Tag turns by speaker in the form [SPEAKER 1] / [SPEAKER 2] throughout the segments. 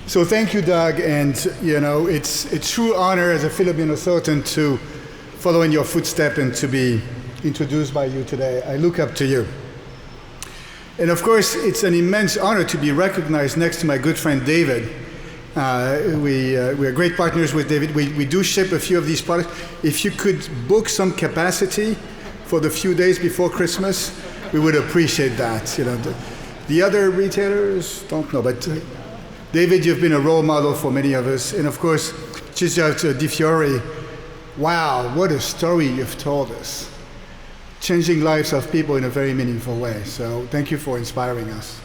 [SPEAKER 1] So thank you, Doug, and it's a true honor as a Filipino Sultan to follow in your footsteps and to be introduced by you today. I look up to you. And of course, it's an immense honor to be recognized next to my good friend David. We are great partners with David. We do ship a few of these products. If you could book some capacity for the few days before Christmas, we would appreciate that. The other retailers don't know, but David, you've been a role model for many of us. And of course, Giuseppe Di Fiore, wow, what a story you've told us. Changing lives of people in a very meaningful way. So thank you for inspiring us.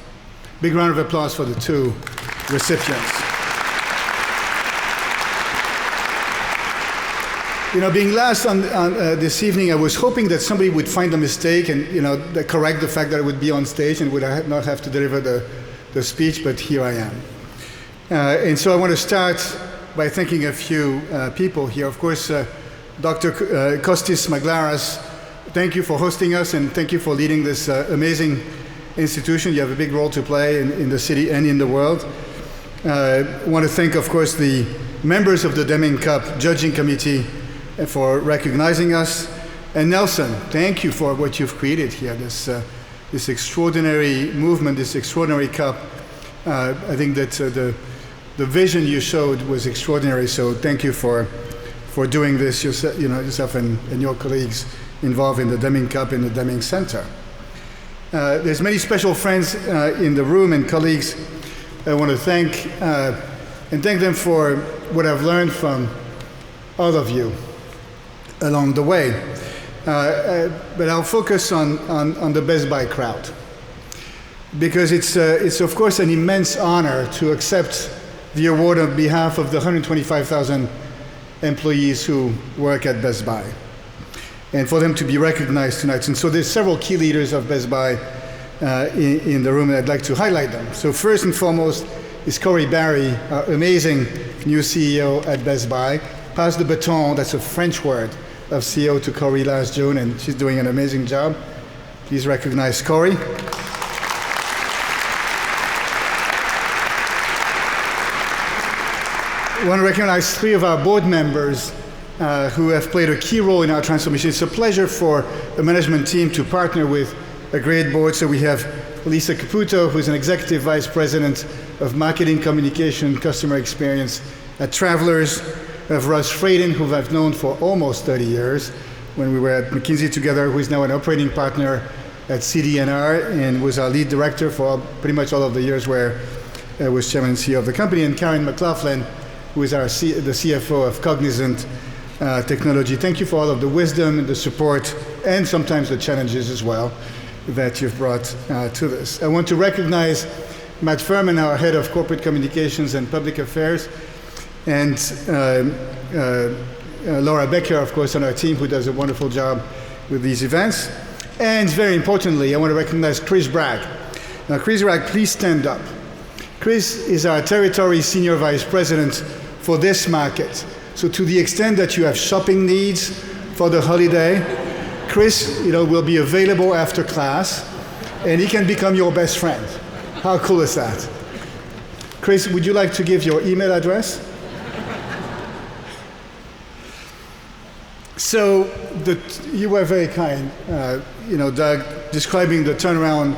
[SPEAKER 1] Big round of applause for the two recipients. Being last on this evening, I was hoping that somebody would find a mistake and correct the fact that I would be on stage and would not have to deliver the speech, but here I am. And so I want to start by thanking a few people here. Of course, Dr. Kostis Maglaras, thank you for hosting us and thank you for leading this amazing institution. You have a big role to play in the city and in the world. I want to thank, of course, the members of the Deming Cup Judging Committee for recognizing us. And Nelson, thank you for what you've created here, this extraordinary movement, this extraordinary cup. I think that the vision you showed was extraordinary, so thank you for doing this yourself and your colleagues involved in the Deming Cup and the Deming Center. There's many special friends in the room and colleagues I want to thank, and thank them for what I've learned from all of you along the way. But I'll focus on the Best Buy crowd, because it's of course an immense honor to accept the award on behalf of the 125,000 employees who work at Best Buy, and for them to be recognized tonight. And so there's several key leaders of Best Buy in the room, and I'd like to highlight them. So first and foremost is Corey Barry, our amazing new CEO at Best Buy. Pass the baton, that's a French word, of CEO to Corey last June, and she's doing an amazing job. Please recognize Corey. I want to recognize three of our board members who have played a key role in our transformation. It's a pleasure for the management team to partner with a great board. So we have Lisa Caputo, who's an executive vice president of marketing, communication, customer experience at Travelers. We have Russ Fraden, who I've known for almost 30 years when we were at McKinsey together, who is now an operating partner at CD&R and was our lead director for pretty much all of the years where I was chairman and CEO of the company. And Karen McLaughlin, who is the CFO of Cognizant Technology. Thank you for all of the wisdom and the support and sometimes the challenges as well that you've brought to this. I want to recognize Matt Furman, our head of corporate communications and public affairs, and Laura Becker, of course, on our team, who does a wonderful job with these events. And very importantly, I want to recognize Chris Bragg. Now, Chris Bragg, please stand up. Chris is our territory senior vice president for this market. So to the extent that you have shopping needs for the holiday, Chris, will be available after class, and he can become your best friend. How cool is that? Chris, would you like to give your email address? So you were very kind, Doug, describing the turnaround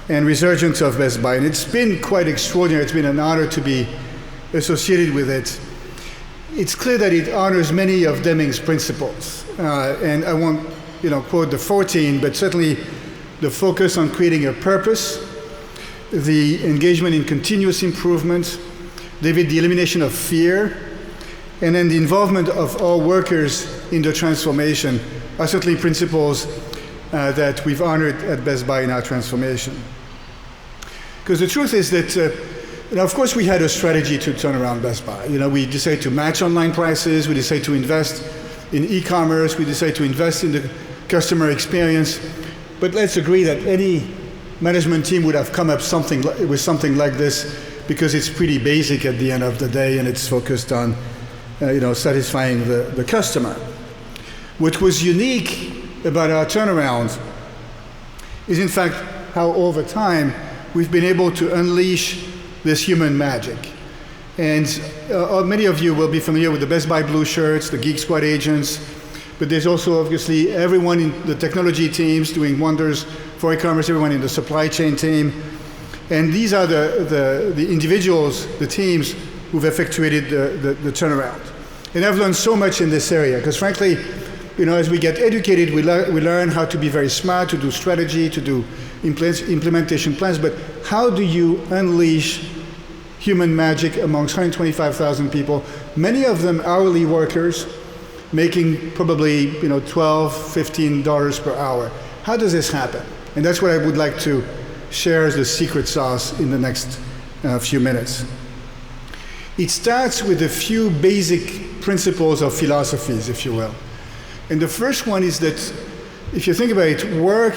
[SPEAKER 1] and resurgence of Best Buy. And it's been quite extraordinary. It's been an honor to be associated with it. It's clear that it honors many of Deming's principles. And I won't, quote the 14, but certainly the focus on creating a purpose, the engagement in continuous improvement, David, the elimination of fear, and then the involvement of all workers in the transformation are certainly principles that we've honored at Best Buy in our transformation. Because the truth is that, of course, we had a strategy to turn around Best Buy. We decided to match online prices, we decided to invest in e-commerce, we decided to invest in the customer experience. But let's agree that any management team would have come up with something like this, because it's pretty basic at the end of the day, and it's focused on satisfying the customer. What was unique about our turnaround is, in fact, how over time we've been able to unleash this human magic. And many of you will be familiar with the Best Buy blue shirts, the Geek Squad agents, but there's also obviously everyone in the technology teams doing wonders for e-commerce, everyone in the supply chain team. And these are the individuals, the teams who've effectuated the turnaround. And I've learned so much in this area, because frankly, as we get educated, we learn how to be very smart, to do strategy, to do implementation plans, but how do you unleash human magic amongst 125,000 people, many of them hourly workers, making probably $12, $15 per hour. How does this happen? And that's what I would like to share as the secret sauce in the next few minutes. It starts with a few basic principles of philosophies, if you will. And the first one is that, if you think about it, work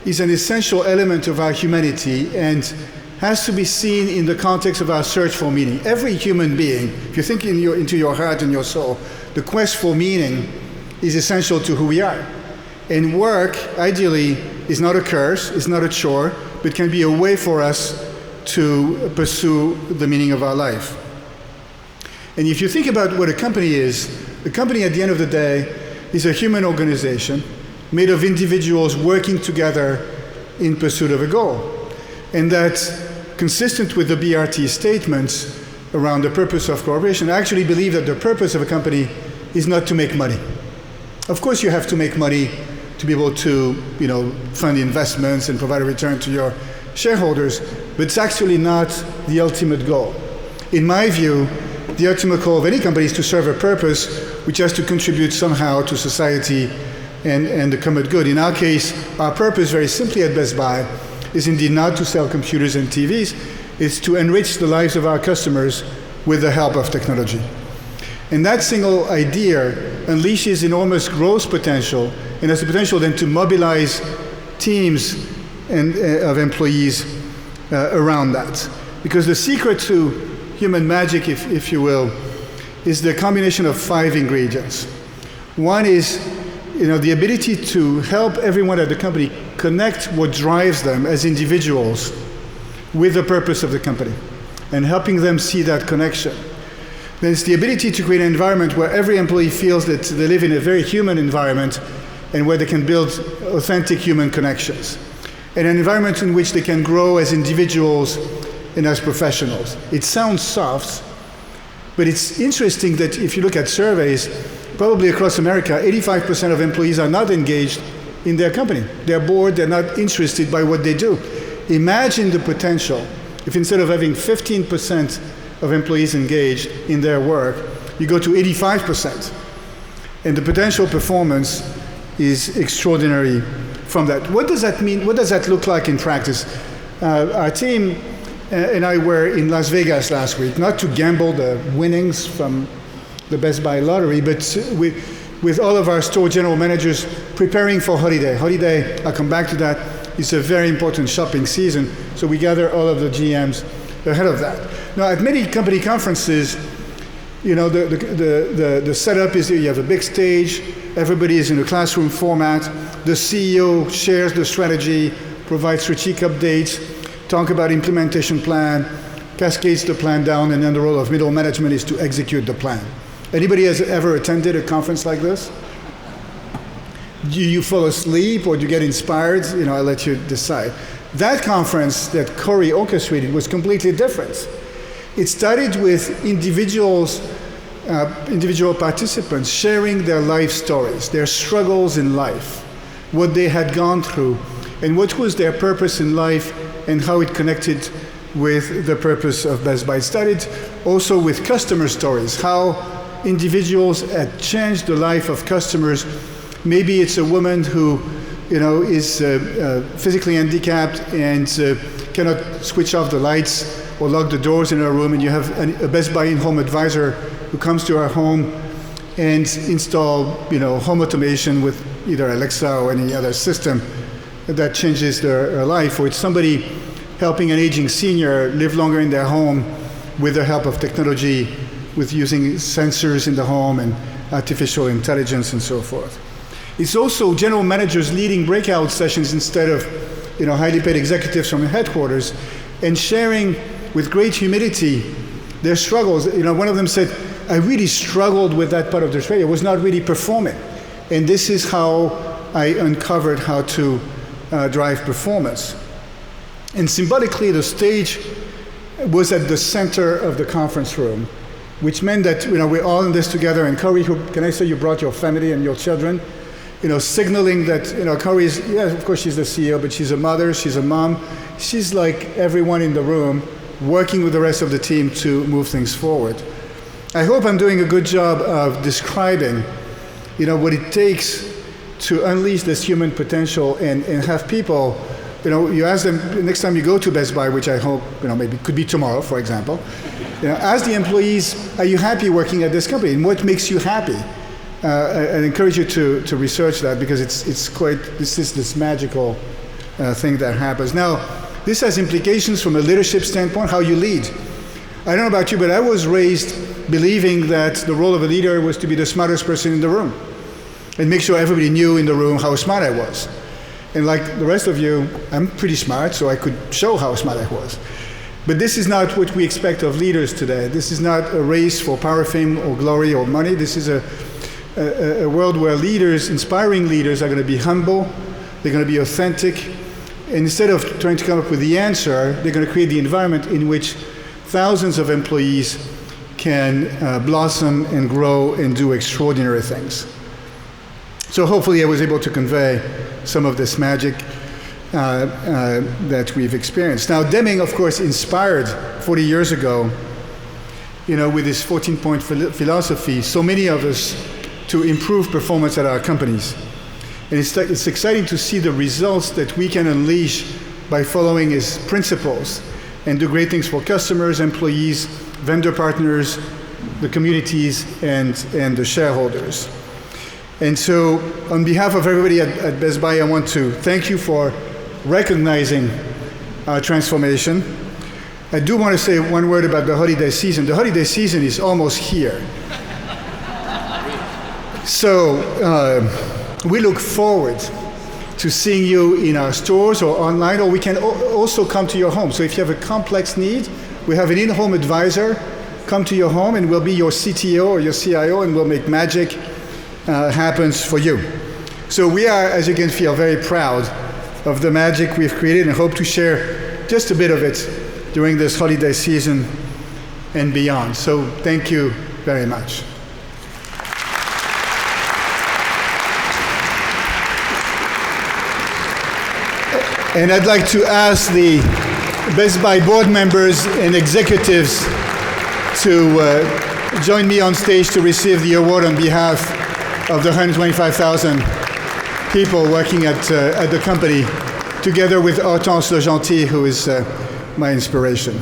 [SPEAKER 1] is an essential element of our humanity and has to be seen in the context of our search for meaning. Every human being, if you think into your heart and your soul, the quest for meaning is essential to who we are. And work, ideally, is not a curse, is not a chore, but can be a way for us to pursue the meaning of our life. And if you think about what a company is, a company at the end of the day is a human organization made of individuals working together in pursuit of a goal. And that's consistent with the BRT statements around the purpose of cooperation. I actually believe that the purpose of a company is not to make money. Of course you have to make money to be able to fund investments and provide a return to your shareholders, but it's actually not the ultimate goal. In my view, the ultimate goal of any company is to serve a purpose which has to contribute somehow to society and the common good. In our case, our purpose, very simply at Best Buy, is indeed not to sell computers and TVs, it's to enrich the lives of our customers with the help of technology. And that single idea unleashes enormous growth potential and has the potential then to mobilize teams of employees around that. Because the secret to human magic, if you will, is the combination of 5 ingredients. One is the ability to help everyone at the company connect what drives them as individuals with the purpose of the company and helping them see that connection. Then it's the ability to create an environment where every employee feels that they live in a very human environment and where they can build authentic human connections. And an environment in which they can grow as individuals and as professionals. It sounds soft, but it's interesting that if you look at surveys, probably across America, 85% of employees are not engaged in their company. They're bored, they're not interested by what they do. Imagine the potential if instead of having 15% of employees engaged in their work, you go to 85%. And the potential performance is extraordinary from that. What does that mean? What does that look like in practice? Our team and I were in Las Vegas last week, not to gamble the winnings from the Best Buy lottery, but with all of our store general managers preparing for holiday. Holiday, I'll come back to that, is a very important shopping season, so we gather all of the GMs ahead of that. Now, at many company conferences, the setup is you have a big stage, everybody is in a classroom format, the CEO shares the strategy, provides strategic updates, talk about implementation plan, cascades the plan down, and then the role of middle management is to execute the plan. Anybody has ever attended a conference like this? Do you fall asleep or do you get inspired? I'll let you decide. That conference that Corey orchestrated was completely different. It started with individual participants sharing their life stories, their struggles in life, what they had gone through, and what was their purpose in life and how it connected with the purpose of Best Buy. It started also with customer stories, how individuals had changed the life of customers. Maybe it's a woman who is physically handicapped and cannot switch off the lights or lock the doors in her room, and you have a Best Buy in-home advisor who comes to her home and install home automation with either Alexa or any other system that changes their life. Or it's somebody helping an aging senior live longer in their home with the help of technology, with using sensors in the home and artificial intelligence and so forth. It's also general managers leading breakout sessions instead of highly paid executives from the headquarters, and sharing with great humility their struggles. One of them said, I really struggled with that part of the trade. I was not really performing. And this is how I uncovered how to drive performance. And symbolically, the stage was at the center of the conference room, which meant that we're all in this together. And Corey, can I say you brought your family and your children? Signaling that Corey is, of course she's the CEO, but she's a mother, she's a mom. She's like everyone in the room, working with the rest of the team to move things forward. I hope I'm doing a good job of describing, what it takes to unleash this human potential and have people, you ask them next time you go to Best Buy, which I hope, maybe could be tomorrow, for example. Ask the employees, are you happy working at this company? And what makes you happy? I encourage you to research that, because this is this magical thing that happens. Now, this has implications from a leadership standpoint, how you lead. I don't know about you, but I was raised believing that the role of a leader was to be the smartest person in the room and make sure everybody knew in the room how smart I was. And like the rest of you, I'm pretty smart, so I could show how smart I was. But this is not what we expect of leaders today. This is not a race for power, fame, or glory, or money. This is a world where leaders, inspiring leaders, are going to be humble, they're going to be authentic, and instead of trying to come up with the answer, they're going to create the environment in which thousands of employees can blossom and grow and do extraordinary things. So hopefully I was able to convey some of this magic that we've experienced. Now, Deming, of course, inspired 40 years ago, with his 14-point philosophy, so many of us to improve performance at our companies. And it's exciting to see the results that we can unleash by following his principles and do great things for customers, employees, vendor partners, the communities, and the shareholders. And so on behalf of everybody at Best Buy, I want to thank you for recognizing our transformation. I do want to say one word about the holiday season. The holiday season is almost here. So we look forward to seeing you in our stores or online, or we can also come to your home. So if you have a complex need, we have an in-home advisor. Come to your home and we'll be your CTO or your CIO, and we'll make magic happens for you. So we are, as you can feel, very proud of the magic we've created and hope to share just a bit of it during this holiday season and beyond. So thank you very much. And I'd like to ask the Best Buy board members and executives to join me on stage to receive the award on behalf of the 125,000 people working at the company, together with Hortense Le Gentil, who is my inspiration.